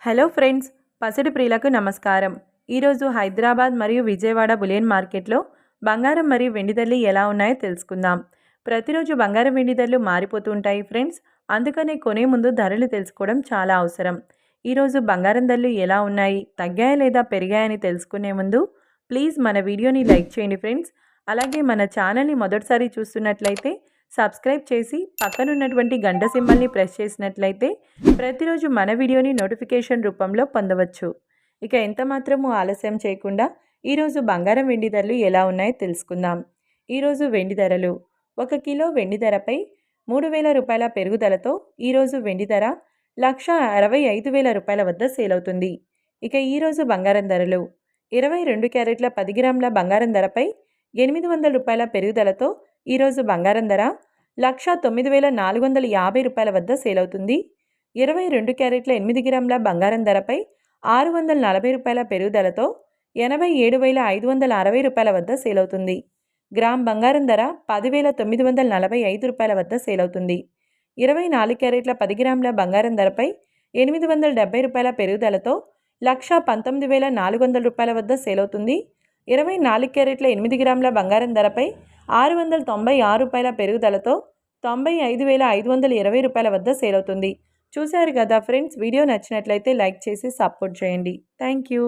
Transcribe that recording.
Hello friends, పసిడి ప్రియులకు నమస్కారం. ఈరోజు హైదరాబాద్ మరియు విజయవాడ బులియన్ మార్కెట్లో బంగారం మరియు వెండి ధరలు ఎలా ఉన్నాయో తెలుసుకుందాం. ప్రతిరోజు బంగారం వెండి ధరలు మారిపోతూ ఉంటాయి ఫ్రెండ్స్. అందుకనే కొనే ముందు ధరలు తెలుసుకోవడం చాలా అవసరం. ఈరోజు బంగారం ధరలు ఎలా ఉన్నాయి, తగ్గాయా లేదా పెరిగాయని తెలుసుకునే ముందు ప్లీజ్ మన వీడియోని లైక్ చేయండి ఫ్రెండ్స్. అలాగే మన ఛానల్ని మొదటిసారి చూస్తున్నట్లయితే సబ్స్క్రైబ్ చేసి పక్కనున్నటువంటి గంట సింబల్ని ప్రెస్ చేసినట్లయితే ప్రతిరోజు మన వీడియోని నోటిఫికేషన్ రూపంలో పొందవచ్చు. ఇక ఎంత మాత్రము ఆలస్యం చేయకుండా ఈరోజు బంగారం వెండి ధరలు ఎలా ఉన్నాయో తెలుసుకుందాం. ఈరోజు వెండి ధరలు 1 కిలో వెండి ధరపై 3,000 రూపాయల పెరుగుదలతో ఈరోజు వెండి ధర 1,65,000 రూపాయల వద్ద సేల్ అవుతుంది. ఇక ఈరోజు బంగారం ధరలు 22 క్యారెట్ల 10 గ్రాముల బంగారం ధరపై 800 రూపాయల పెరుగుదలతో ఈరోజు బంగారం ధర 1,09,450 రూపాయల వద్ద సేల్ అవుతుంది. 22 క్యారెట్ల 8 గ్రాముల బంగారం ధరపై 640 రూపాయల పెరుగుదలతో 87,560 రూపాయల వద్ద సేల్ అవుతుంది. గ్రామ్ బంగారం ధర 10,945 రూపాయల వద్ద సేల్ అవుతుంది. 24 క్యారెట్ల 10 గ్రాముల బంగారం ధరపై 870 రూపాయల పెరుగుదలతో 1,19,400 రూపాయల వద్ద సేల్ అవుతుంది. 24 క్యారెట్ల 8 గ్రాముల బంగారం ధరపై 696 రూపాయల పెరుగుదలతో 95,520 రూపాయల వద్ద సేల్ అవుతుంది. చూశారు కదా ఫ్రెండ్స్, వీడియో నచ్చినట్లయితే లైక్ చేసి సపోర్ట్ చేయండి. Thank you.